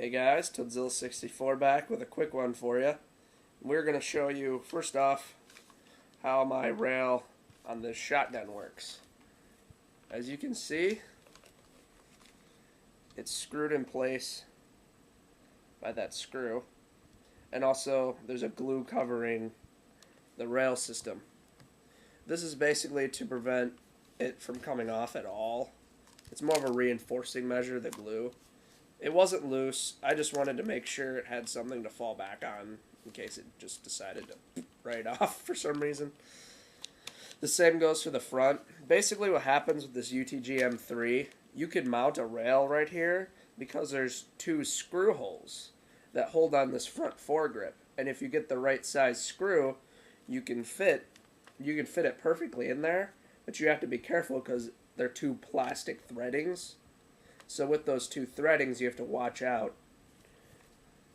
Hey guys, Toadzilla64 back with a quick one for you. We're going to show you, first off, how my rail on this shotgun works. As you can see, it's screwed in place by that screw. And also, there's a glue covering the rail system. This is basically to prevent it from coming off at all. It's more of a reinforcing measure, the glue. It wasn't loose. I just wanted to make sure it had something to fall back on in case it just decided to right off for some reason. The same goes for the front. Basically what happens with this UTG M3, you can mount a rail right here because there's two screw holes that hold on this front foregrip. And if you get the right size screw, you can fit it perfectly in there, but you have to be careful because they're two plastic threadings. So with those two threadings, you have to watch out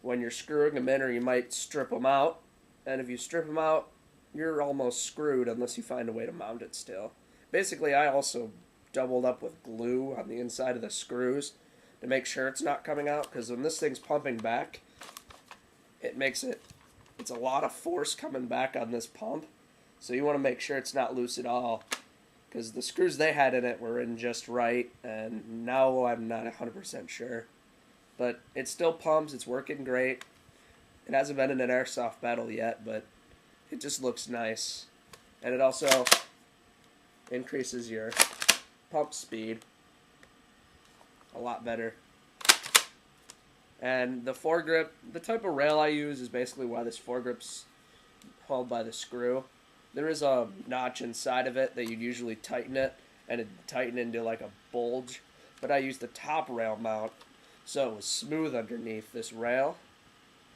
when you're screwing them in, or you might strip them out. And if you strip them out, you're almost screwed unless you find a way to mount it still. Basically, I also doubled up with glue on the inside of the screws to make sure it's not coming out, because when this thing's pumping back, it's a lot of force coming back on this pump. So you want to make sure it's not loose at all, because the screws they had in it were in just right, and now I'm not 100% sure. But it still pumps, it's working great. It hasn't been in an airsoft battle yet, but it just looks nice. And it also increases your pump speed a lot better. And the foregrip, the type of rail I use is basically why this foregrip's held by the screw. There is a notch inside of it that you'd usually tighten it, and it'd tighten into like a bulge. But I used the top rail mount, so it was smooth underneath this rail.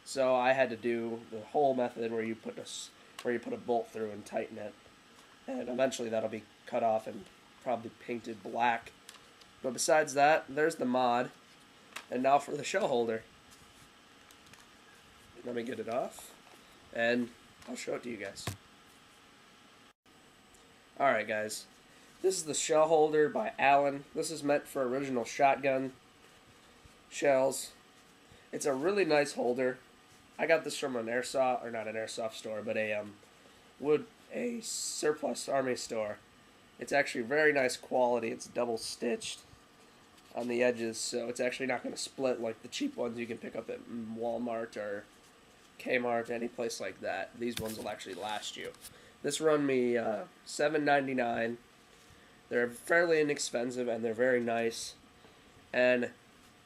So I had to do the whole method where you put a bolt through and tighten it. And eventually that'll be cut off and probably painted black. But besides that, there's the mod. And now for the shell holder. Let me get it off, and I'll show it to you guys. Alright guys, this is the shell holder by Alllen. This is meant for original shotgun shells. It's a really nice holder. I got this from an airsoft, or not an airsoft store, but a surplus army store. It's actually very nice quality. It's double stitched on the edges, so it's actually not going to split like the cheap ones you can pick up at Walmart or Kmart, any place like that. These ones will actually last you. This run me $7.99. They're fairly inexpensive and they're very nice, and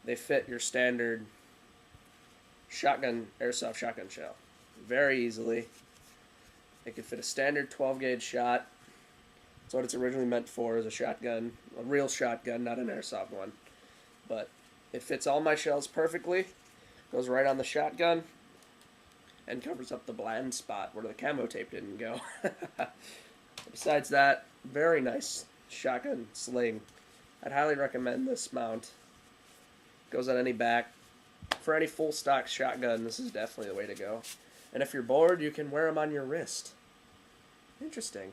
they fit your standard airsoft shotgun shell very easily. It could fit a standard 12 gauge shot. That's what it's originally meant for, is a shotgun, a real shotgun, not an airsoft one. But it fits all my shells perfectly, goes right on the shotgun, and covers up the bland spot where the camo tape didn't go. Besides that, very nice shotgun sling. I'd highly recommend this mount. Goes on any back. For any full stock shotgun, this is definitely the way to go. And if you're bored, you can wear them on your wrist. Interesting.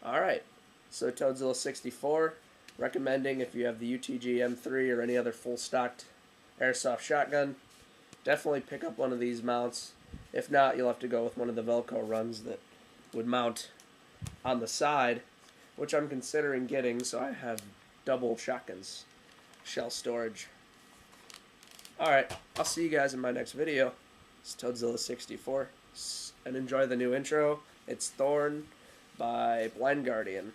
Alright, so Toadzilla64, recommending if you have the UTG M3 or any other full stocked airsoft shotgun, definitely pick up one of these mounts. If not, you'll have to go with one of the Velcro runs that would mount on the side, which I'm considering getting, so I have double shotguns, shell storage. Alright, I'll see you guys in my next video. It's Toadzilla64, and enjoy the new intro. It's Thorn by Blind Guardian.